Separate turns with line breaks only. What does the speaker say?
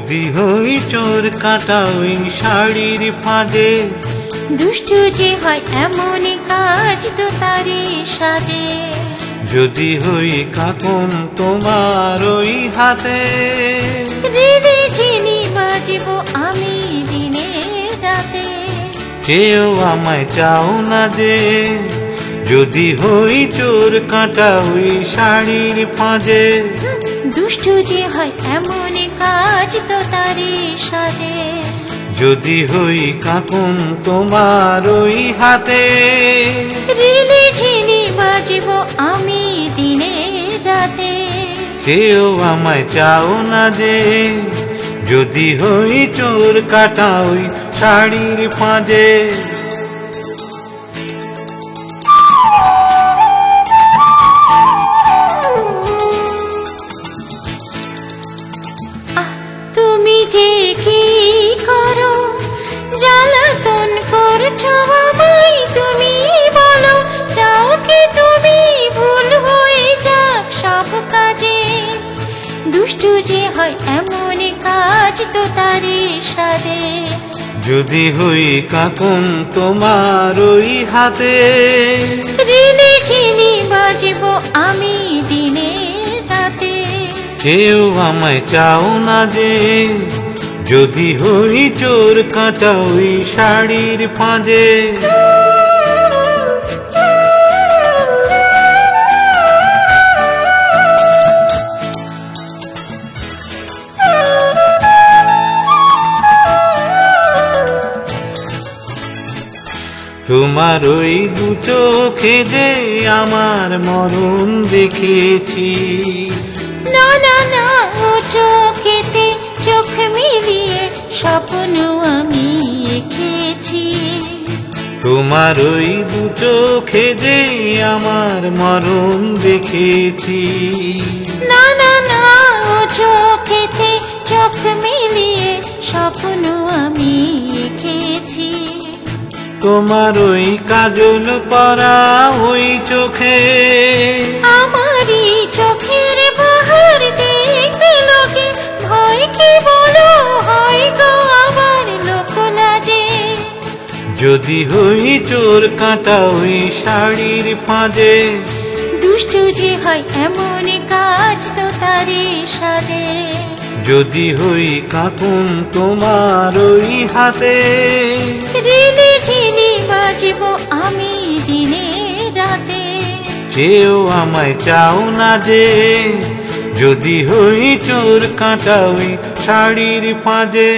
যদি হই চোর কাটা ওই শাড়ির ফাঁদে,
দুষ্টু যে হয় এমন কাজ তো তারই সাজে।
যদি হই কাকুন তোমার ওই হাতে,
রিলি ঝিনি বাজব আমি দিনে রাতে।
কেউ আমায় চাও না যে, যদি হই চোর কাটা ওই শাড়ির ফাঁদে।
দুষ্টু যে হয় এমন কাজ তো তারই সাজে।
যদি হই কাকুন তোমার ওই হাতে,
রিলি ঝিনি বাজব আমি দিনে রাতে।
কেউ আমায় চাও না যে, যদি হই চোর কাটা ওই শাড়ির ফাঁদে।
তুমি যে কি করো, জ্বালাতন করছো আমায়, তুমি বলো চাও কি তুমি ভুল হয়ে যাক সব কাজে। দুষ্টু যে হয় এমন কাজ তো তারই সাজে।
যদি হই কাকুন তোমার ওই হাতে,
রিলি ঝিনি বাজব আমি দিনে রাতে।
কেউ আমায় চাও না যে, যদি হই চোর কাটা ওই শাড়ির ফাঁদে। তোমার ওই দু চোখে যে আমার মরণ দেখেছি।
না না না, ও চোখেতে চোখ মিলিয়ে স্বপ্ন আমি এঁকেছি।
তোমার ওই দু চোখে যে আমার মরণ দেখেছি।
না না না, ও চোখেতে চোখ মিলিয়ে স্বপ্ন আমি এঁকেছি।
তোমার ওই কাজল পরা ওই চোখে,
আমারই চোখের বাহার দেখবে লোকে, ভয় কি বলো হয় গো আবার লোক লাজে।
যদি হই চোর কাটা ওই শাড়ির ফাঁদে।
দুষ্টু যে হয় এমন কাজ তো তারই সাজে।
যদি হই কাকুন তোমার ওই হাতে,
রিলি ঝিনি বাজব আমি দিনে রাতে।
কেউ আমায় চাও না যে, যদি হই চোর কাটা ওই শাড়ির ফাঁদে।